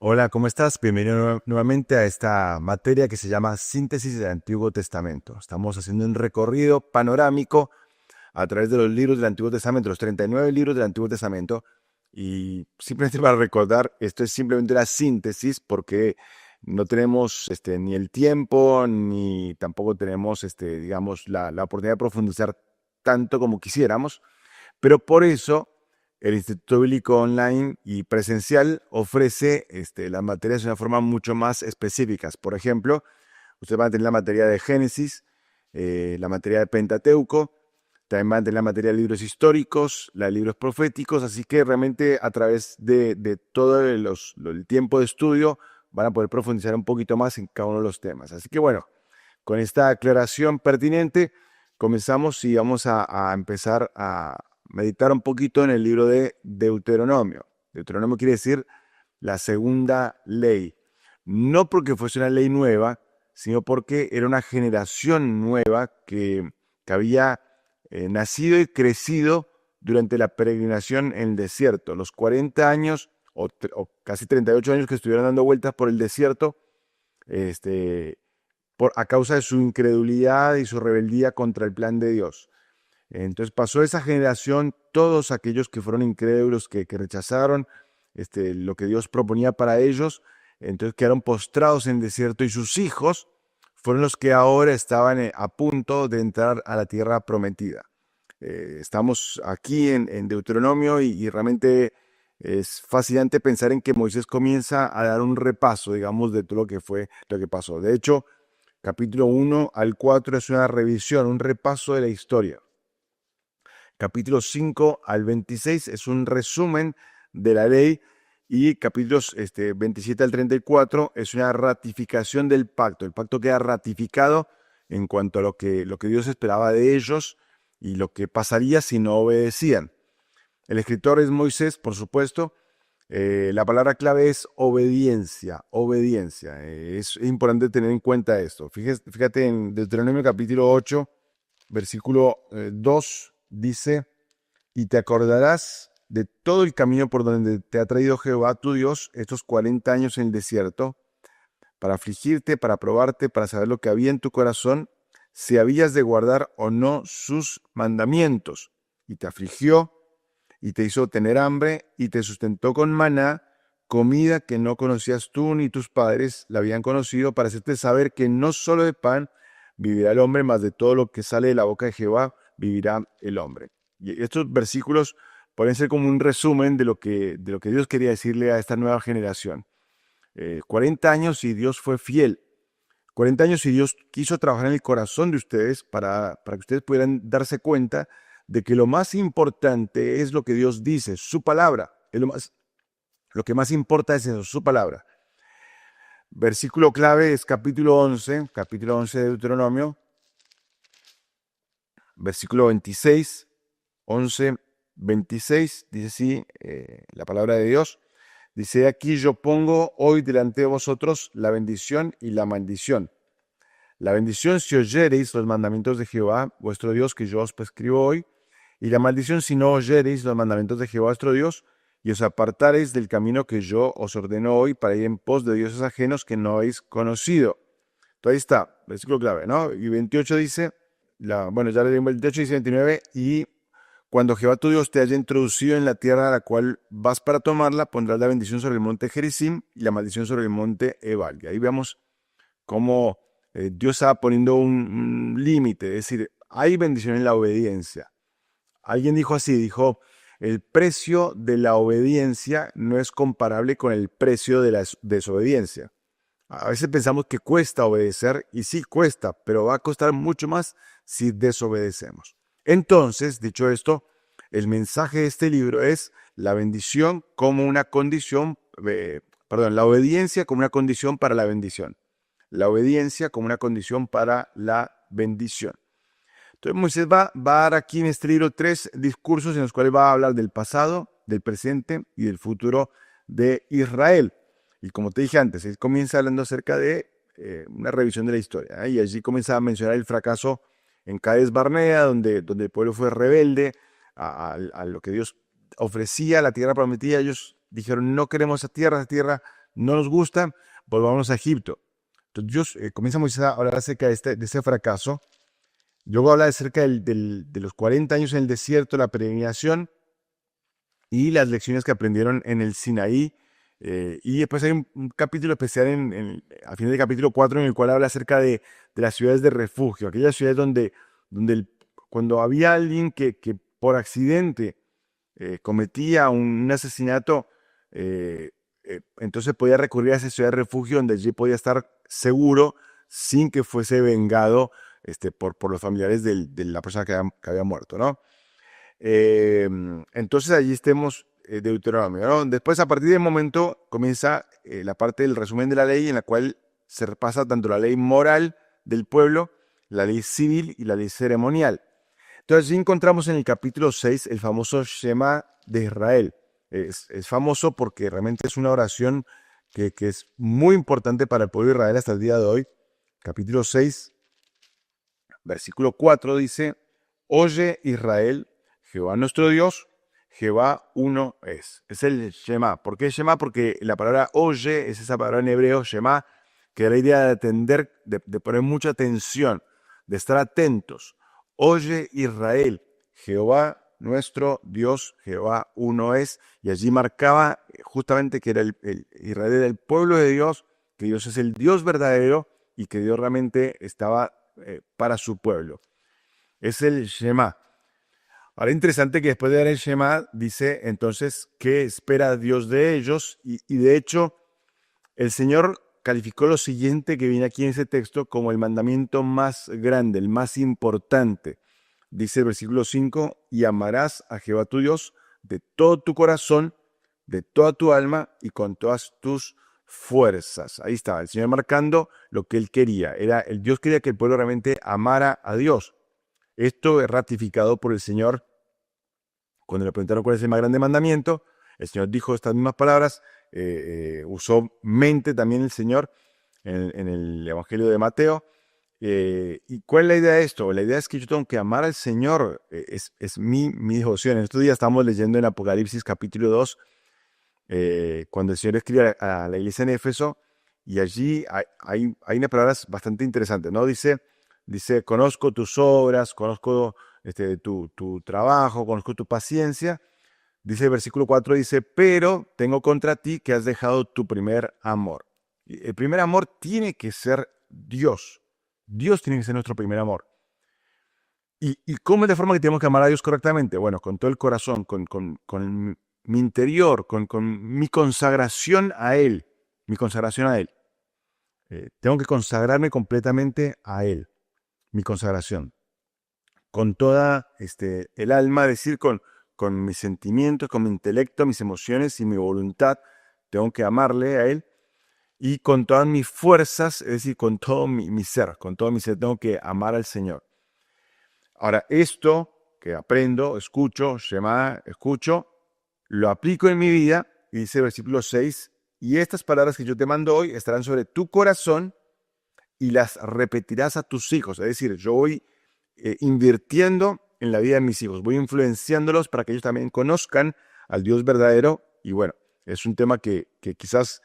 Hola, ¿cómo estás? Bienvenido nuevamente a esta materia que se llama Síntesis del Antiguo Testamento. Estamos haciendo un recorrido panorámico a través de los libros del Antiguo Testamento, los 39 libros del Antiguo Testamento. Y simplemente para recordar, esto es simplemente una síntesis porque no tenemos ni el tiempo ni tampoco tenemos digamos, la oportunidad de profundizar tanto como quisiéramos. Pero por eso el Instituto Bíblico Online y presencial ofrece las materias de una forma mucho más específicas. Por ejemplo, usted va a tener la materia de Génesis, la materia de Pentateuco, también van a tener la materia de libros históricos, la de libros proféticos, así que realmente a través de todo el tiempo de estudio van a poder profundizar un poquito más en cada uno de los temas. Así que bueno, con esta aclaración pertinente, comenzamos y vamos a empezar a meditar un poquito en el libro de Deuteronomio. Deuteronomio quiere decir la segunda ley. No porque fuese una ley nueva, sino porque era una generación nueva que había nacido y crecido durante la peregrinación en el desierto. Los 40 años o casi 38 años que estuvieron dando vueltas por el desierto, este, a causa de su incredulidad y su rebeldía contra el plan de Dios. Entonces pasó esa generación, todos aquellos que fueron incrédulos, que rechazaron lo que Dios proponía para ellos, entonces quedaron postrados en el desierto y sus hijos fueron los que ahora estaban a punto de entrar a la tierra prometida. Estamos aquí en Deuteronomio y realmente es fascinante pensar en que Moisés comienza a dar un repaso, digamos, de todo lo que fue, lo que pasó. De hecho, capítulo 1 al 4 es una revisión, un repaso de la historia. Capítulo 5 al 26 es un resumen de la ley y capítulos 27 al 34 es una ratificación del pacto. El pacto queda ratificado en cuanto a lo que Dios esperaba de ellos y lo que pasaría si no obedecían. El escritor es Moisés, por supuesto. La palabra clave es obediencia, obediencia. Es importante tener en cuenta esto. Fíjate en Deuteronomio capítulo 8, versículo 2, dice, y te acordarás de todo el camino por donde te ha traído Jehová tu Dios estos 40 años en el desierto, para afligirte, para probarte, para saber lo que había en tu corazón, si habías de guardar o no sus mandamientos. Y te afligió, y te hizo tener hambre, y te sustentó con maná, comida que no conocías tú ni tus padres la habían conocido, para hacerte saber que no solo de pan vivirá el hombre, mas de todo lo que sale de la boca de Jehová vivirá el hombre. Y estos versículos pueden ser como un resumen de lo que Dios quería decirle a esta nueva generación. 40 años y Dios fue fiel. 40 años y Dios quiso trabajar en el corazón de ustedes para que ustedes pudieran darse cuenta de que lo más importante es lo que Dios dice, su palabra. Lo que más importa es eso, su palabra. Versículo clave es capítulo 11 de Deuteronomio, versículo 26, 11, 26, dice así la palabra de Dios. Dice, aquí yo pongo hoy delante de vosotros la bendición y la maldición. La bendición si oyereis los mandamientos de Jehová, vuestro Dios, que yo os prescribo hoy, y la maldición si no oyereis los mandamientos de Jehová, vuestro Dios, y os apartareis del camino que yo os ordeno hoy para ir en pos de dioses ajenos que no habéis conocido. Entonces ahí está, versículo clave, ¿no? Y 28 dice, bueno, ya le dimos el 28, dice 29, y cuando Jehová tu Dios te haya introducido en la tierra a la cual vas para tomarla, pondrás la bendición sobre el monte Gerizim y la maldición sobre el monte Ebal. Y ahí vemos cómo Dios estaba poniendo un límite, es decir, hay bendición en la obediencia. Alguien dijo así, dijo, el precio de la obediencia no es comparable con el precio de la desobediencia. A veces pensamos que cuesta obedecer y sí cuesta, pero va a costar mucho más si desobedecemos. Entonces, dicho esto, el mensaje de este libro es la bendición como una condición, la obediencia como una condición para la bendición. La obediencia como una condición para la bendición. Entonces Moisés va a dar aquí en este libro 3 discursos en los cuales va a hablar del pasado, del presente y del futuro de Israel. Y como te dije antes, él comienza hablando acerca de una revisión de la historia. Y allí comienza a mencionar el fracaso en Cades Barnea, donde el pueblo fue rebelde a lo que Dios ofrecía, la tierra prometida. Ellos dijeron, no queremos esa tierra no nos gusta, volvamos a Egipto. Entonces Dios comienza Moisés a hablar acerca de este fracaso. Luego habla acerca de los 40 años en el desierto, la peregrinación y las lecciones que aprendieron en el Sinaí. Y después hay un capítulo especial al final del capítulo 4 en el cual habla acerca de las ciudades de refugio, aquellas ciudades cuando había alguien que por accidente cometía un asesinato, entonces podía recurrir a esa ciudad de refugio donde allí podía estar seguro sin que fuese vengado por los familiares de la persona que había muerto, ¿no? Entonces allí estemos Deuteronomio, ¿no? Después, a partir del momento, comienza la parte del resumen de la ley en la cual se repasa tanto la ley moral del pueblo, la ley civil y la ley ceremonial. Entonces, allí encontramos en el capítulo 6 el famoso Shema de Israel. Es famoso porque realmente es una oración que es muy importante para el pueblo de Israel hasta el día de hoy. Capítulo 6, versículo 4 dice: Oye Israel, Jehová nuestro Dios, Jehová uno es. Es el Shema. ¿Por qué Shema? Porque la palabra oye es esa palabra en hebreo, Shema, que da la idea de atender, de poner mucha atención, de estar atentos. Oye Israel, Jehová nuestro Dios, Jehová uno es. Y allí marcaba justamente que era Israel era el pueblo de Dios, que Dios es el Dios verdadero y que Dios realmente estaba para su pueblo. Es el Shema. Ahora, interesante que después de dar el Shema, dice entonces qué espera Dios de ellos. Y de hecho, el Señor calificó lo siguiente que viene aquí en ese texto como el mandamiento más grande, el más importante. Dice el versículo 5, y amarás a Jehová tu Dios de todo tu corazón, de toda tu alma y con todas tus fuerzas. Ahí está, el Señor marcando lo que Él quería. Dios quería que el pueblo realmente amara a Dios. Esto es ratificado por el Señor. Cuando le preguntaron cuál es el más grande mandamiento, el Señor dijo estas mismas palabras. Usó mente también el Señor en el Evangelio de Mateo. ¿Y cuál es la idea de esto? La idea es que yo tengo que amar al Señor. Es mi devoción. En estos días estamos leyendo en Apocalipsis capítulo 2, cuando el Señor escribe a la iglesia en Éfeso, y allí hay unas palabras bastante interesantes, ¿no? Dice, conozco tus obras, conozco tu trabajo, conozco tu paciencia. Dice el versículo 4, dice, pero tengo contra ti que has dejado tu primer amor. El primer amor tiene que ser Dios. Dios tiene que ser nuestro primer amor. ¿Y cómo es de forma que tenemos que amar a Dios correctamente? Bueno, con todo el corazón, con mi interior, con mi consagración a Él. Mi consagración a Él. Tengo que consagrarme completamente a Él. Mi consagración. Con toda el alma, es decir, con mis sentimientos, con mi intelecto, mis emociones y mi voluntad. Tengo que amarle a Él. Y con todas mis fuerzas, es decir, con todo mi ser, tengo que amar al Señor. Ahora, esto que aprendo, escucho, Shema, escucho, lo aplico en mi vida, y dice el versículo 6, y estas palabras que yo te mando hoy estarán sobre tu corazón y las repetirás a tus hijos. Es decir, yo voy invirtiendo en la vida de mis hijos, voy influenciándolos para que ellos también conozcan al Dios verdadero. Y bueno, es un tema que quizás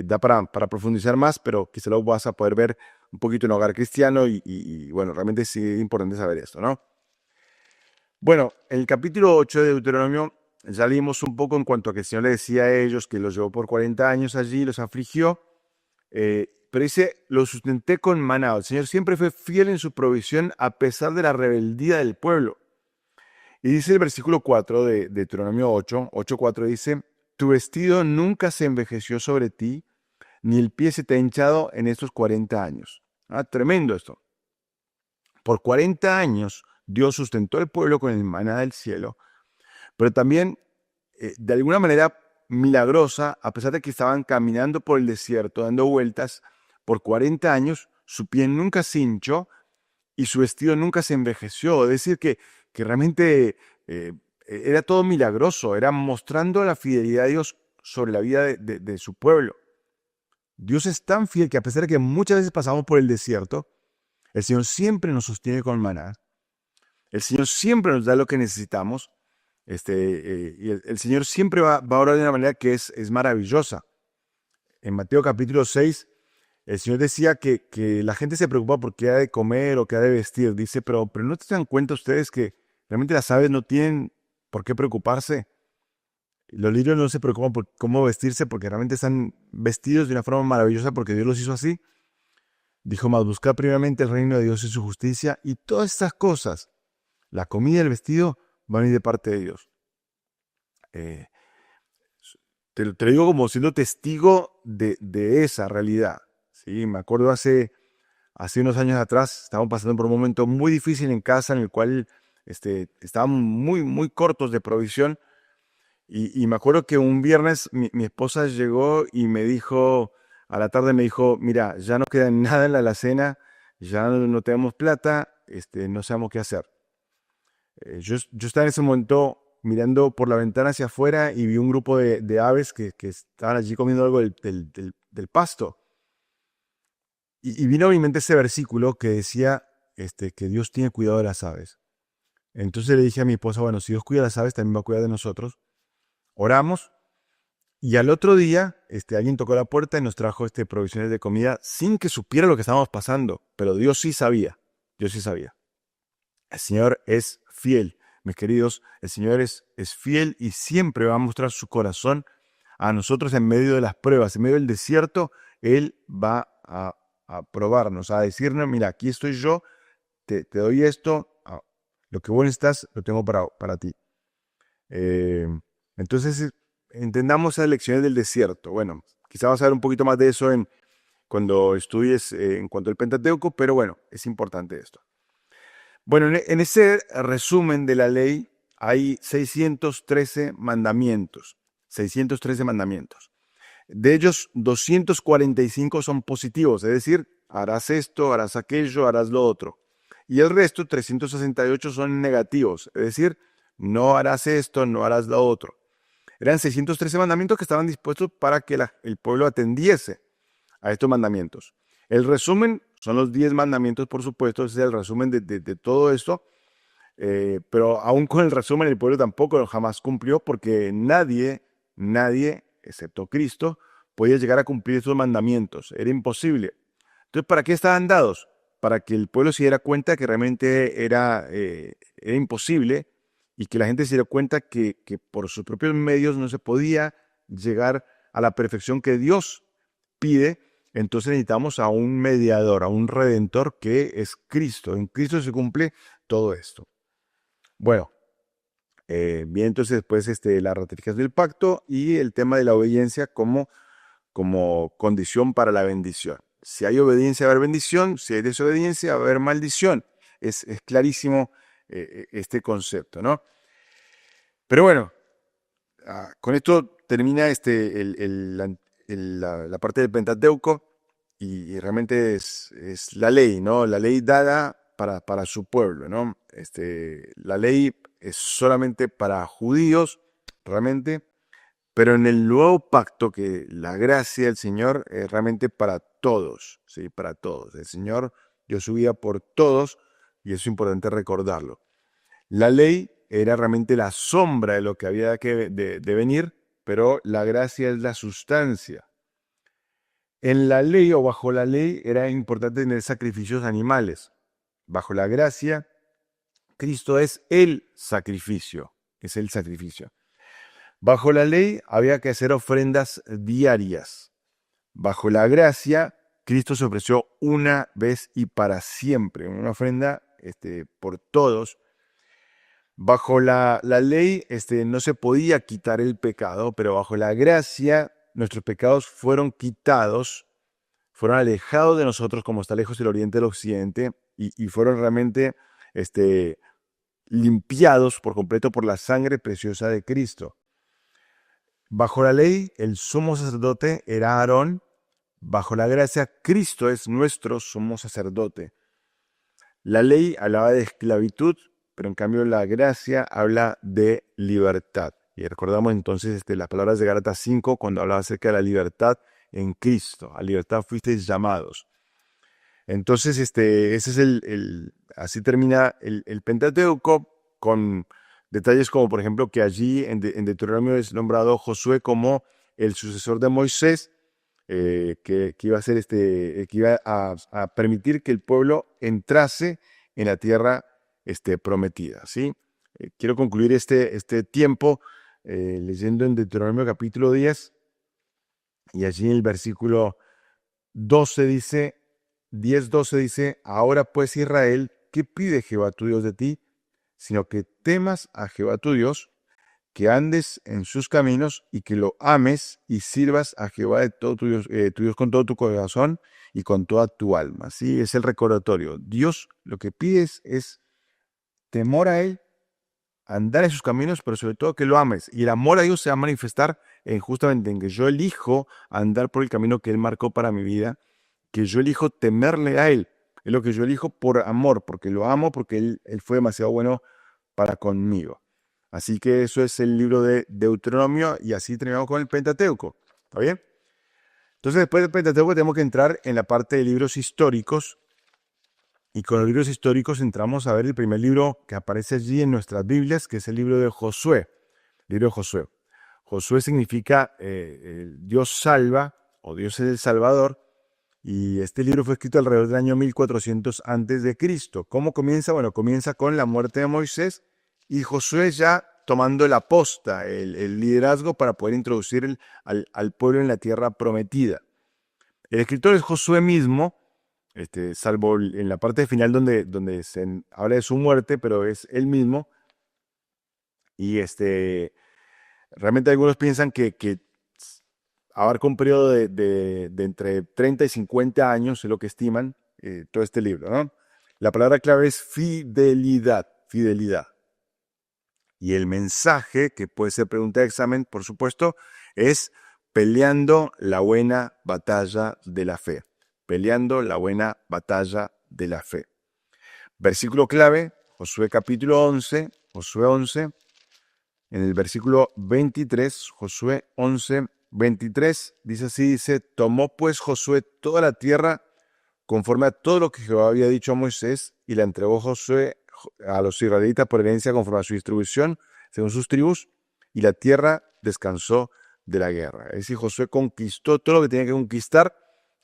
da para profundizar más, pero quizás lo vas a poder ver un poquito en Hogar Cristiano y bueno, realmente sí es importante saber esto, ¿no? Bueno, en el capítulo 8 de Deuteronomio ya leímos un poco en cuanto a que el Señor le decía a ellos que los llevó por 40 años allí, los afligió, pero dice, los sustenté con maná. El Señor siempre fue fiel en su provisión a pesar de la rebeldía del pueblo. Y dice el versículo 4 de Deuteronomio 8:4 dice, tu vestido nunca se envejeció sobre ti, ni el pie se te ha hinchado en estos 40 años. Tremendo esto. Por 40 años Dios sustentó al pueblo con el maná del cielo, pero también de alguna manera milagrosa, a pesar de que estaban caminando por el desierto, dando vueltas, por 40 años su pie nunca se hinchó y su vestido nunca se envejeció. Es decir, que realmente era todo milagroso, era mostrando la fidelidad de Dios sobre la vida de su pueblo. Dios es tan fiel que a pesar de que muchas veces pasamos por el desierto, el Señor siempre nos sostiene con maná. El Señor siempre nos da lo que necesitamos. Y el Señor siempre va a orar de una manera que es maravillosa. en Mateo capítulo 6, el Señor decía que la gente se preocupa por qué ha de comer o qué ha de vestir. Dice, pero ¿no se dan cuenta ustedes que realmente las aves no tienen por qué preocuparse? Los lirios no se preocupan por cómo vestirse porque realmente están vestidos de una forma maravillosa porque Dios los hizo así. Dijo, mas buscad primeramente el reino de Dios y su justicia, y todas estas cosas, la comida y el vestido, van a ir de parte de Dios. Eh, te lo digo como siendo testigo de esa realidad. ¿Sí? Me acuerdo hace unos años atrás, estábamos pasando por un momento muy difícil en casa en el cual estábamos muy, muy cortos de provisión. Y me acuerdo que un viernes mi esposa llegó y me dijo, a la tarde me dijo, mira, ya no queda nada en la alacena, ya no tenemos plata, no sabemos qué hacer. Yo estaba en ese momento mirando por la ventana hacia afuera y vi un grupo de aves que estaban allí comiendo algo del pasto. Y vino a mi mente ese versículo que decía que Dios tiene cuidado de las aves. Entonces le dije a mi esposa, bueno, si Dios cuida de las aves, también va a cuidar de nosotros. Oramos y al otro día alguien tocó la puerta y nos trajo provisiones de comida sin que supiera lo que estábamos pasando. Pero Dios sí sabía, Dios sí sabía. El Señor es fiel, mis queridos, el Señor es fiel y siempre va a mostrar su corazón a nosotros en medio de las pruebas, en medio del desierto. Él va a probarnos, a decirnos, mira, aquí estoy yo, te doy esto, lo que vos necesitas lo tengo para ti. Entonces, entendamos esas lecciones del desierto. Bueno, quizá vas a ver un poquito más de eso cuando estudies en cuanto al Pentateuco, pero bueno, es importante esto. Bueno, en ese resumen de la ley hay 613 mandamientos. 613 mandamientos. De ellos, 245 son positivos, es decir, harás esto, harás aquello, harás lo otro. Y el resto, 368, son negativos, es decir, no harás esto, no harás lo otro. Eran 613 mandamientos que estaban dispuestos para que el pueblo atendiese a estos mandamientos. El resumen son los 10 mandamientos, por supuesto, ese es el resumen de todo esto. Pero aún con el resumen, el pueblo tampoco jamás cumplió porque nadie, excepto Cristo, podía llegar a cumplir esos mandamientos. Era imposible. Entonces, ¿para qué estaban dados? Para que el pueblo se diera cuenta que realmente era imposible y que la gente se diera cuenta que por sus propios medios no se podía llegar a la perfección que Dios pide. Entonces necesitamos a un mediador, a un redentor que es Cristo. En Cristo se cumple todo esto. Bueno, bien, entonces después la ratificación del pacto y el tema de la obediencia como condición para la bendición. Si hay obediencia, va a haber bendición. Si hay desobediencia, va a haber maldición. Es clarísimo este concepto, ¿no? Pero bueno, con esto termina la parte del Pentateuco y realmente es la ley, ¿no? La ley dada para su pueblo, ¿no? La ley es solamente para judíos, realmente, pero en el nuevo pacto, que la gracia del Señor es realmente para todos, ¿sí? Para todos. El Señor dio su vida por todos y eso es importante recordarlo. La ley era realmente la sombra de lo que había de venir, pero la gracia es la sustancia. En la ley o bajo la ley era importante tener sacrificios animales. Bajo la gracia, Cristo es el sacrificio, es el sacrificio. Bajo la ley había que hacer ofrendas diarias. Bajo la gracia, Cristo se ofreció una vez y para siempre, una ofrenda por todos. Bajo la ley no se podía quitar el pecado, pero bajo la gracia nuestros pecados fueron quitados, fueron alejados de nosotros como está lejos el oriente del occidente y fueron realmente limpiados por completo por la sangre preciosa de Cristo. Bajo la ley, el sumo sacerdote era Aarón. Bajo la gracia, Cristo es nuestro sumo sacerdote. La ley hablaba de esclavitud, pero en cambio la gracia habla de libertad. Y recordamos entonces las palabras de Gálatas 5 cuando hablaba acerca de la libertad en Cristo. A libertad fuisteis llamados. Entonces, ese es así termina el Pentateuco, con detalles como, por ejemplo, que allí en Deuteronomio es nombrado Josué como el sucesor de Moisés. que iba a ser que iba a permitir que el pueblo entrase en la tierra prometida, ¿sí? Quiero concluir este tiempo leyendo en Deuteronomio capítulo 10, y allí en el versículo 12 dice, 10:12 dice: ahora pues, Israel, ¿qué pide Jehová tu Dios de ti? Sino que temas a Jehová tu Dios, que andes en sus caminos y que lo ames y sirvas a Jehová de todo tu Dios con todo tu corazón y con toda tu alma. ¿Sí? Es el recordatorio. Dios lo que pides es temor a Él, andar en sus caminos, pero sobre todo que lo ames. Y el amor a Dios se va a manifestar justamente en que yo elijo andar por el camino que Él marcó para mi vida, que yo elijo temerle a Él. Es lo que yo elijo por amor, porque lo amo, porque Él fue demasiado bueno para conmigo. Así que eso es el libro de Deuteronomio, y así terminamos con el Pentateuco. ¿Está bien? Entonces, después del Pentateuco tenemos que entrar en la parte de libros históricos, y con los libros históricos entramos a ver el primer libro que aparece allí en nuestras Biblias, que es el libro de Josué. El libro de Josué. Josué significa Dios salva, o Dios es el Salvador, y este libro fue escrito alrededor del año 1400 antes de Cristo. ¿Cómo comienza? Bueno, comienza con la muerte de Moisés y Josué ya tomando la posta, el liderazgo para poder introducir al pueblo en la tierra prometida. El escritor es Josué mismo, salvo en la parte final donde se habla de su muerte, pero es él mismo. Y realmente algunos piensan que abarca un periodo de entre 30 y 50 años, es lo que estiman todo este libro, ¿no? La palabra clave es fidelidad, fidelidad. Y el mensaje, que puede ser pregunta de examen, por supuesto, es peleando la buena batalla de la fe. Peleando la buena batalla de la fe. Versículo clave, Josué capítulo 11, Josué 11, en el versículo 23, Josué 11, 23, dice así, dice: tomó pues Josué toda la tierra conforme a todo lo que Jehová había dicho a Moisés, y la entregó Josué a los israelitas por herencia conforme a su distribución, según sus tribus, y la tierra descansó de la guerra. Es decir, Josué conquistó todo lo que tenía que conquistar,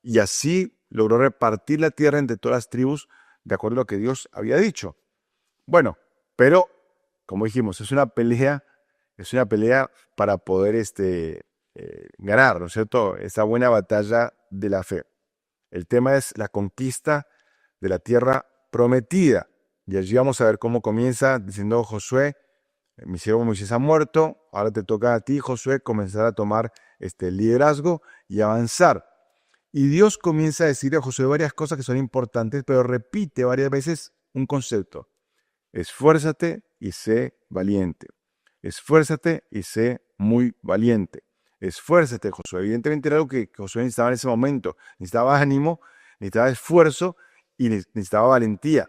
y así logró repartir la tierra entre todas las tribus, de acuerdo a lo que Dios había dicho. Bueno, pero, como dijimos, es una pelea para poder ganar, ¿no es cierto?, esa buena batalla de la fe. El tema es la conquista de la tierra prometida. Y allí vamos a ver cómo comienza diciendo Josué: mi siervo Moisés ha muerto, ahora te toca a ti, Josué, comenzar a tomar este liderazgo y avanzar. Y Dios comienza a decir a Josué varias cosas que son importantes, pero repite varias veces un concepto: esfuérzate y sé valiente. Esfuérzate y sé muy valiente. Esfuérzate, Josué. Evidentemente era algo que Josué necesitaba en ese momento. Necesitaba ánimo, necesitaba esfuerzo y necesitaba valentía.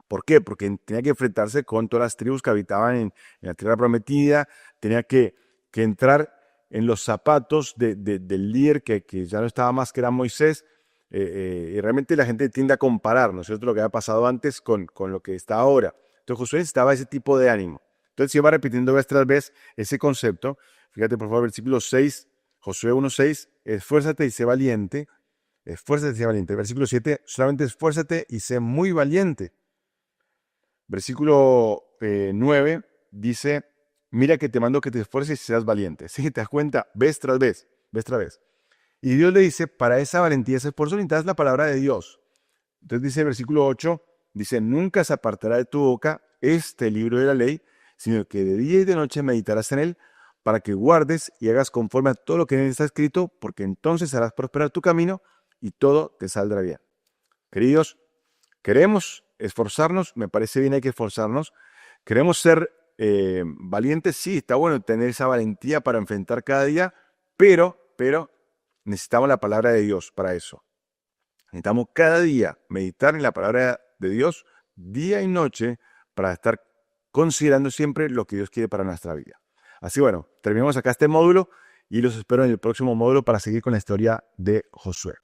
¿Por qué? Porque tenía que enfrentarse con todas las tribus que habitaban en la tierra prometida. Tenía que entrar en los zapatos del líder que ya no estaba más, que era Moisés. Y realmente la gente tiende a comparar, ¿no es cierto?, lo que había pasado antes con lo que está ahora. Entonces Josué necesitaba ese tipo de ánimo. Entonces se va repitiendo vez tras vez ese concepto. Fíjate por favor, versículo 6, Josué 1:6, esfuérzate y sé valiente. Esfuérzate y sé valiente. Versículo 7, solamente esfuérzate y sé muy valiente. Versículo 9 dice: mira que te mando que te esfuerces y seas valiente. ¿Sí? ¿Te das cuenta? Vez tras vez, vez tras vez. Y Dios le dice, para esa valentía, ese esfuerzo, necesitas la palabra de Dios. Entonces dice el versículo 8, dice: nunca se apartará de tu boca este libro de la ley, sino que de día y de noche meditarás en él, para que guardes y hagas conforme a todo lo que en él está escrito, porque entonces harás prosperar tu camino y todo te saldrá bien. Queridos, queremos esforzarnos, me parece bien, hay que esforzarnos. Queremos ser valientes, sí, está bueno tener esa valentía para enfrentar cada día, pero necesitamos la palabra de Dios para eso. Necesitamos cada día meditar en la palabra de Dios, día y noche, para estar considerando siempre lo que Dios quiere para nuestra vida. Así, bueno, terminamos acá este módulo y los espero en el próximo módulo para seguir con la historia de Josué.